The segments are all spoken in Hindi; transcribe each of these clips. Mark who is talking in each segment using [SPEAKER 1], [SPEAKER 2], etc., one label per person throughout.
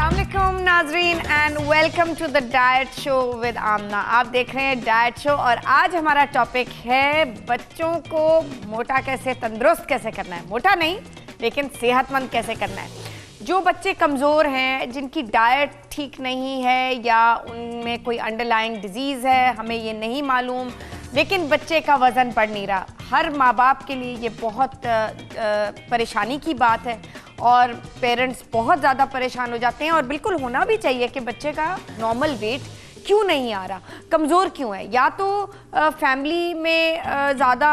[SPEAKER 1] अस्सलामुअलैकुम नाजरीन and welcome to the diet show with Amna. आप देख रहे हैं डाइट शो और आज हमारा टॉपिक है बच्चों को मोटा कैसे, तंदुरुस्त कैसे करना है। मोटा नहीं लेकिन सेहतमंद कैसे करना है। जो बच्चे कमज़ोर हैं, जिनकी डाइट ठीक नहीं है या उनमें कोई अंडरलाइंग डिजीज़ है, हमें ये नहीं मालूम, लेकिन बच्चे का वज़न बढ़ नहीं रहा। हर माँ बाप के लिए ये बहुत परेशानी की बात है और पेरेंट्स बहुत ज़्यादा परेशान हो जाते हैं और बिल्कुल होना भी चाहिए कि बच्चे का नॉर्मल वेट क्यों नहीं आ रहा, कमज़ोर क्यों है। या तो फैमिली में ज़्यादा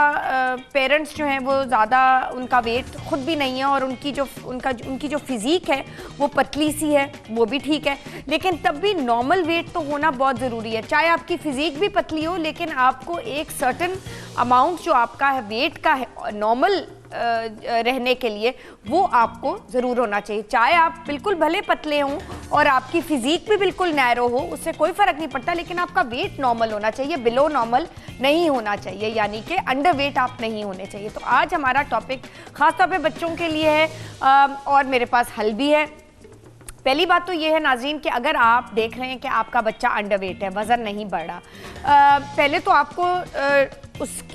[SPEAKER 1] पेरेंट्स जो हैं वो ज़्यादा उनका वेट खुद भी नहीं है और उनकी जो फिज़ीक है वो पतली सी है, वो भी ठीक है, लेकिन तब भी नॉर्मल वेट तो होना बहुत ज़रूरी है। चाहे आपकी फ़िज़ीक भी पतली हो लेकिन आपको एक सर्टेन अमाउंट जो आपका है वेट का है नॉर्मल रहने के लिए वो आपको ज़रूर होना चाहिए। चाहे आप बिल्कुल भले पतले हों और आपकी फ़िज़ीक भी बिल्कुल नैरो हो, उससे कोई फ़र्क नहीं पड़ता, लेकिन आपका वेट नॉर्मल होना चाहिए, बिलो नॉर्मल नहीं होना चाहिए, यानी कि अंडर वेट आप नहीं होने चाहिए। तो आज हमारा टॉपिक ख़ासतौर पे बच्चों के लिए है और मेरे पास हल भी है। पहली बात तो ये है नाज़रीन कि अगर आप देख रहे हैं कि आपका बच्चा अंडर वेट है, वज़न नहीं बढ़ रहा, पहले तो आपको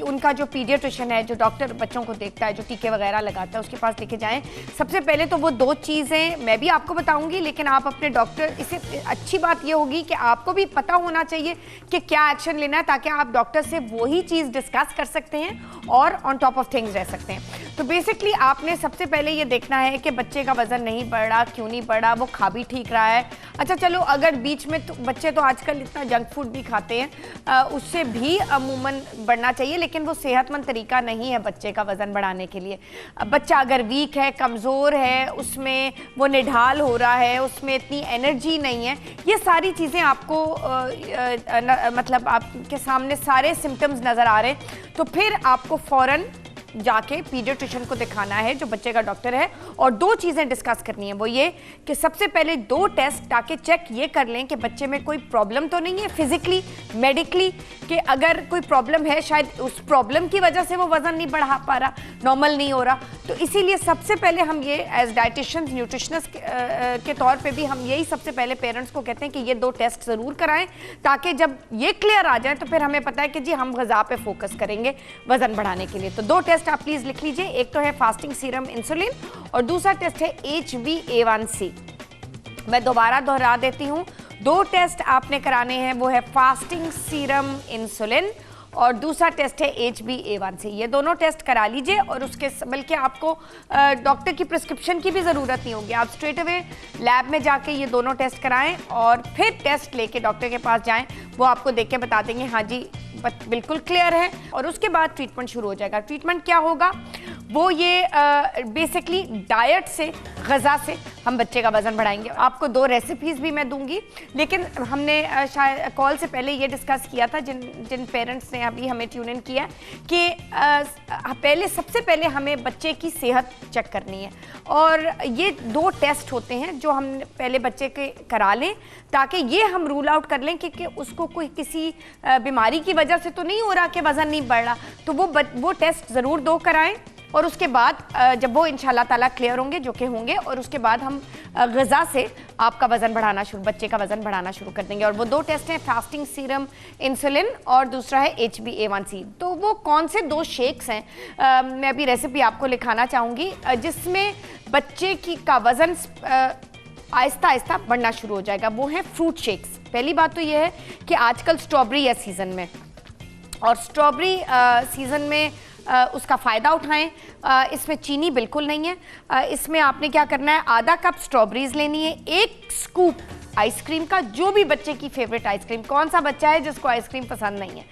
[SPEAKER 1] उनका जो पीडियाट्रिशियन है, जो डॉक्टर बच्चों को देखता है, जो टीके वगैरह लगाता है, उसके पास लेके जाएं। सबसे पहले तो वो दो चीज़ें मैं भी आपको बताऊंगी, लेकिन आप अपने डॉक्टर, इससे अच्छी बात ये होगी कि आपको भी पता होना चाहिए कि क्या एक्शन लेना है, ताकि आप डॉक्टर से वही चीज़ डिस्कस कर सकते हैं और ऑन टॉप ऑफ थिंग्स रह सकते हैं। तो बेसिकली आपने सबसे पहले ये देखना है कि बच्चे का वज़न नहीं बढ़ रहा, क्यों नहीं बढ़ रहा, वो खा भी ठीक रहा है। अच्छा चलो, अगर बीच में तो बच्चे तो आजकल इतना जंक फूड भी खाते हैं, उससे भी अमूमन बढ़ना चाहिए, लेकिन वो सेहतमंद तरीका नहीं है बच्चे का वज़न बढ़ाने के लिए। बच्चा अगर वीक है, कमज़ोर है, उसमें वो निढाल हो रहा है, उसमें इतनी एनर्जी नहीं है, ये सारी चीज़ें आपको मतलब आपके सामने सारे सिम्टम्स नज़र आ रहे हैं, तो फिर आपको फ़ौरन जाके पीडियाट्रिशियन को दिखाना है, जो बच्चे का डॉक्टर है, और दो चीज़ें डिस्कस करनी है। वो ये कि सबसे पहले दो टेस्ट, ताकि चेक ये कर लें कि बच्चे में कोई प्रॉब्लम तो नहीं है फिजिकली, मेडिकली, कि अगर कोई प्रॉब्लम है, शायद उस प्रॉब्लम की वजह से वो वज़न नहीं बढ़ा पा रहा, नॉर्मल नहीं हो रहा। तो इसीलिए सबसे पहले हम ये एज डाइटिशियंस, न्यूट्रिशनिस्ट के तौर पे भी हम यही सबसे पहले पेरेंट्स को कहते हैं कि ये दो टेस्ट ज़रूर कराएं, ताकि जब ये क्लियर आ जाए तो फिर हमें पता है कि जी हम ग़िज़ा पे फोकस करेंगे वज़न बढ़ाने के लिए। तो दो टेस्ट आप प्लीज़ लिख लीजिए। एक तो है फास्टिंग सीरम इंसुलिन और दूसरा टेस्ट है HbA1c। मैं दोबारा दोहरा देती हूँ, दो टेस्ट आपने कराने हैं, वो है फास्टिंग सीरम इंसुलिन और दूसरा टेस्ट है HbA1c। ये दोनों टेस्ट करा लीजिए और उसके बल्कि आपको डॉक्टर की प्रिस्क्रिप्शन की भी ज़रूरत नहीं होगी। आप स्ट्रेट अवे लैब में जाके ये दोनों टेस्ट कराएं और फिर टेस्ट लेके डॉक्टर के पास जाएं, वो आपको देख के बता देंगे हाँ जी बिल्कुल क्लियर है, और उसके बाद ट्रीटमेंट शुरू हो जाएगा। ट्रीटमेंट क्या होगा, वो ये बेसिकली डाइट से, ग़िज़ा से हम बच्चे का वज़न बढ़ाएंगे। आपको दो रेसिपीज़ भी मैं दूंगी, लेकिन हमने शायद कॉल से पहले ये डिस्कस किया था, जिन पेरेंट्स ने अभी हमें ट्यून इन किया, कि सबसे पहले हमें बच्चे की सेहत चेक करनी है, और ये दो टेस्ट होते हैं जो हम पहले बच्चे के करा लें, ताकि ये हम रूल आउट कर लें कि उसको कोई किसी बीमारी की वजह से तो नहीं हो रहा कि वज़न नहीं बढ़ रहा। तो वो टेस्ट ज़रूर दो कराएं और उसके बाद जब वो इंशाल्लाह ताला क्लियर होंगे, जो कि होंगे, और उसके बाद हम ग़िज़ा से आपका वज़न बढ़ाना बच्चे का वज़न बढ़ाना शुरू कर देंगे। और वो दो टेस्ट हैं, फास्टिंग सीरम इंसुलिन और दूसरा है HbA1c। तो वो कौन से दो शेक्स हैं, मैं अभी रेसिपी आपको लिखाना चाहूँगी, जिसमें बच्चे का वज़न आहिस्ता आहिस्ता बढ़ना शुरू हो जाएगा। वो है फ्रूट शेक्स। पहली बात तो ये है कि आजकल स्ट्रॉबेरी है सीज़न में, और स्ट्रॉबेरी सीज़न में उसका फ़ायदा उठाएं। इसमें चीनी बिल्कुल नहीं है। इसमें आपने क्या करना है, आधा कप स्ट्रॉबेरीज लेनी है, एक स्कूप आइसक्रीम का, जो भी बच्चे की फेवरेट आइसक्रीम, कौन सा बच्चा है जिसको आइसक्रीम पसंद नहीं है,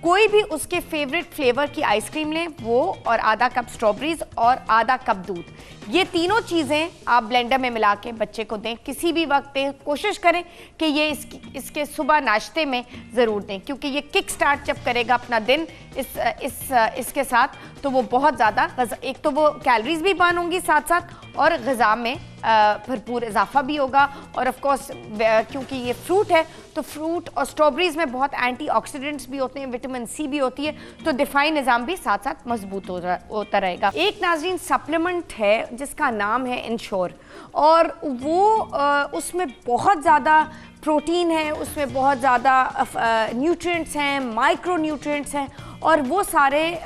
[SPEAKER 1] कोई भी उसके फेवरेट फ्लेवर की आइसक्रीम लें वो, और आधा कप स्ट्रॉबेरीज और आधा कप दूध। ये तीनों चीज़ें आप ब्लेंडर में मिला के बच्चे को दें, किसी भी वक्त दें। कोशिश करें कि ये इसके सुबह नाश्ते में ज़रूर दें, क्योंकि ये किक स्टार्ट जब करेगा अपना दिन इसके साथ, तो वो बहुत ज़्यादा, एक तो वो कैलोरीज भी बर्न होंगी साथ साथ, और ग़िज़ा में भरपूर इजाफा भी होगा। और ऑफ कोर्स क्योंकि ये फ्रूट है तो फ्रूट और स्ट्रॉबेरीज़ में बहुत एंटीऑक्सीडेंट्स भी होते हैं, विटामिन सी भी होती है, तो दिफाई निज़ाम भी साथ साथ मजबूत होता रहेगा। एक नाज़रीन सप्लीमेंट है जिसका नाम है इंश्योर, और वो उसमें बहुत ज़्यादा प्रोटीन है, उसमें बहुत ज़्यादा न्यूट्रिएंट्स हैं, माइक्रो न्यूट्रिएंट्स हैं, और वो सारे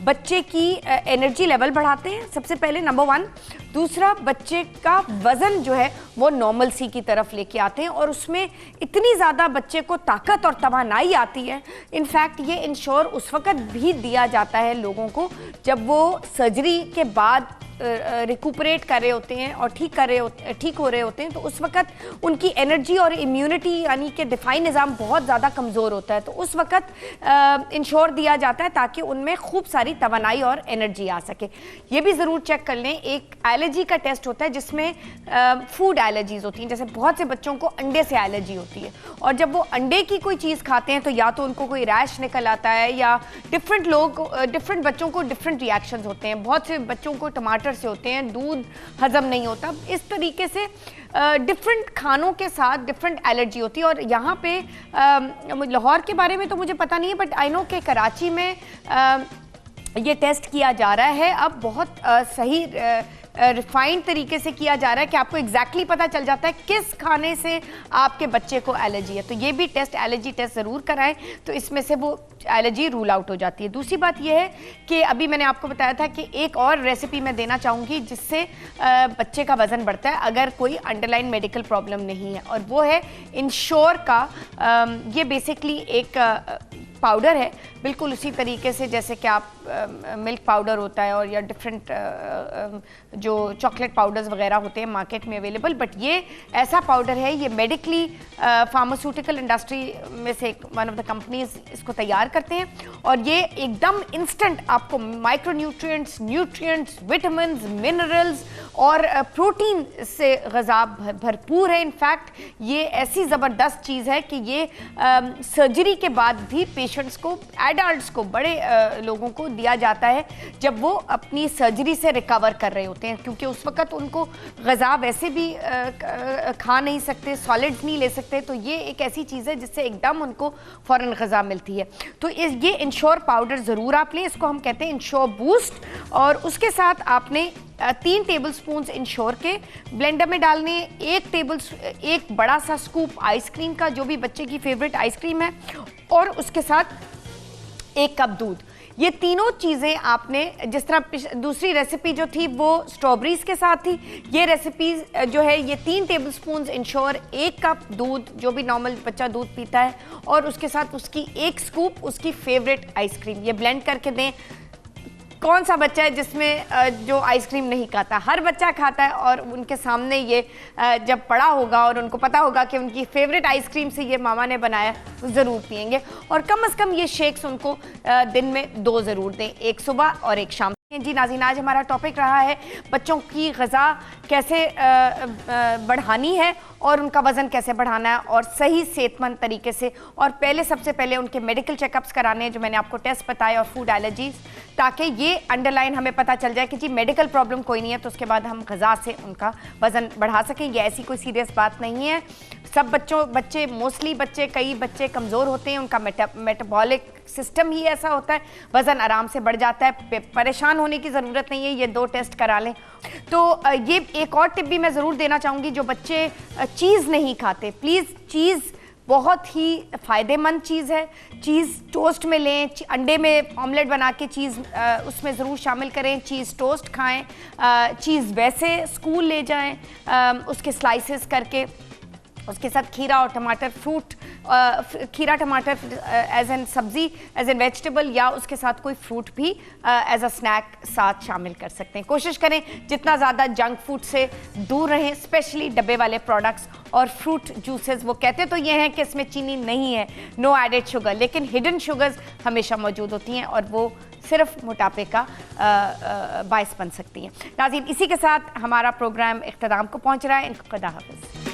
[SPEAKER 1] बच्चे की एनर्जी लेवल बढ़ाते हैं सबसे पहले, नंबर 1। दूसरा, बच्चे का वज़न जो है वो नॉर्मल सी की तरफ लेके आते हैं, और उसमें इतनी ज़्यादा बच्चे को ताकत और तवानाई आती है। इनफैक्ट ये इंश्योर उस वक़्त भी दिया जाता है लोगों को जब वो सर्जरी के बाद रिकूपरेट कर रहे होते हैं और ठीक हो रहे होते हैं, तो उस वक़्त उनकी एनर्जी और इम्यूनिटी यानी कि दिफाई निज़ाम बहुत ज़्यादा कमज़ोर होता है, तो उस वक़्त इंश्योर दिया जाता है ताकि उनमें खूब सारी तवानाई और एनर्जी आ सके। ये भी ज़रूर चेक कर लें, एक एलर्जी का टेस्ट होता है जिसमें फूड एलर्जीज़ होती हैं। जैसे बहुत से बच्चों को अंडे से एलर्जी होती है, और जब वो अंडे की कोई चीज़ खाते हैं तो या तो उनको कोई रैश निकल आता है, या डिफरेंट बच्चों को डिफरेंट रिएक्शंस होते हैं। बहुत से बच्चों को टमाटर से होते हैं, दूध हजम नहीं होता। इस तरीके से डिफरेंट खानों के साथ डिफरेंट एलर्जी होती है। और यहाँ पे लाहौर के बारे में तो मुझे पता नहीं है, बट आई नो कि कराची में ये टेस्ट किया जा रहा है अब बहुत सही रिफाइंड तरीके से किया जा रहा है कि आपको एग्जैक्टली पता चल जाता है किस खाने से आपके बच्चे को एलर्जी है। तो ये भी टेस्ट, एलर्जी टेस्ट ज़रूर कराएं, तो इसमें से वो एलर्जी रूल आउट हो जाती है। दूसरी बात यह है कि अभी मैंने आपको बताया था कि एक और रेसिपी मैं देना चाहूँगी जिससे बच्चे का वज़न बढ़ता है अगर कोई अंडरलाइन मेडिकल प्रॉब्लम नहीं है, और वो है इंश्योर का। ये बेसिकली एक पाउडर है, बिल्कुल उसी तरीके से जैसे कि आप मिल्क पाउडर होता है और या डिफरेंट जो चॉकलेट पाउडर्स वगैरह होते हैं मार्केट में अवेलेबल, बट ये ऐसा पाउडर है, ये मेडिकली फार्मास्यूटिकल इंडस्ट्री में से वन ऑफ द कंपनीज इसको तैयार करते हैं, और ये एकदम इंस्टेंट आपको माइक्रो न्यूट्रिएंट्स, विटामिन्स, मिनरल्स और प्रोटीन से ग़िज़ा भरपूर है। इनफैक्ट ये ऐसी ज़बरदस्त चीज़ है कि ये सर्जरी के बाद भी पेशेंट्स को, एडल्ट्स को, बड़े लोगों को दिया जाता है जब वो अपनी सर्जरी से रिकवर कर रहे होते हैं, क्योंकि उस वक़्त उनको ग़िज़ा वैसे भी खा नहीं सकते, सॉलिड्स नहीं ले सकते, तो ये एक ऐसी चीज़ है जिससे एकदम उनको फ़ौरन ग़िज़ा मिलती है। तो ये इंश्योर पाउडर ज़रूर आप लें, इसको हम कहते हैं इंश्योर बूस्ट, और उसके साथ आपने 3 टेबलस्पून इंश्योर के ब्लेंडर में डालने, एक बड़ा सा स्कूप आइसक्रीम का, जो भी बच्चे की फेवरेट आइसक्रीम है, और उसके साथ 1 कप दूध। ये तीनों चीज़ें आपने, जिस तरह दूसरी रेसिपी जो थी वो स्ट्रॉबेरीज के साथ थी, ये रेसिपी जो है ये 3 टेबलस्पून इंश्योर, 1 कप दूध जो भी नॉर्मल बच्चा दूध पीता है, और उसके साथ उसकी 1 स्कूप उसकी फेवरेट आइसक्रीम, ये ब्लेंड करके दें। कौन सा बच्चा है जिसमें जो आइसक्रीम नहीं खाता? हर बच्चा खाता है, और उनके सामने ये जब पड़ा होगा और उनको पता होगा कि उनकी फेवरेट आइसक्रीम से ये मामा ने बनाया, ज़रूर पिएंगे। और कम से कम ये शेक्स उनको दिन में 2 ज़रूर दें, एक सुबह और एक शाम। जी नाज़रीन, आज हमारा टॉपिक रहा है बच्चों की ग़िज़ा कैसे बढ़ानी है और उनका वज़न कैसे बढ़ाना है, और सही सेहतमंद तरीके से। और सबसे पहले उनके मेडिकल चेकअप्स कराने हैं, जो मैंने आपको टेस्ट बताए, और फूड एलर्जीज़, ताकि ये अंडरलाइन हमें पता चल जाए कि जी मेडिकल प्रॉब्लम कोई नहीं है, तो उसके बाद हम ग़िज़ा से उनका वज़न बढ़ा सकें। ये ऐसी कोई सीरियस बात नहीं है। सब बच्चे मोस्टली कई बच्चे कमज़ोर होते हैं, उनका मेटाबॉलिक सिस्टम ही ऐसा होता है, वज़न आराम से बढ़ जाता है, परेशान होने की ज़रूरत नहीं है। ये 2 टेस्ट करा लें। तो ये एक और टिप भी मैं ज़रूर देना चाहूँगी, जो बच्चे चीज़ नहीं खाते, प्लीज़, चीज़ बहुत ही फ़ायदेमंद चीज़ है। चीज़ टोस्ट में लें, अंडे में ऑमलेट बना के चीज़ उसमें ज़रूर शामिल करें, चीज़ टोस्ट खाएं, चीज़ वैसे स्कूल ले जाएं उसके स्लाइसेस करके, उसके साथ खीरा और टमाटर, खीरा टमाटर एज एन सब्ज़ी, एज एन वेजिटेबल, या उसके साथ कोई फ्रूट भी एज अ स्नैक साथ शामिल कर सकते हैं। कोशिश करें जितना ज़्यादा जंक फूड से दूर रहें, स्पेशली डब्बे वाले प्रोडक्ट्स और फ्रूट जूसेस। वो कहते तो ये हैं कि इसमें चीनी नहीं है, नो एडेड शुगर, लेकिन हिडन शुगर्स हमेशा मौजूद होती हैं और वो सिर्फ मोटापे का बायस बन सकती हैं। नाज़रीन, इसी के साथ हमारा प्रोग्राम इख्तिताम को पहुँच रहा है। खुदा हाफ़िज़।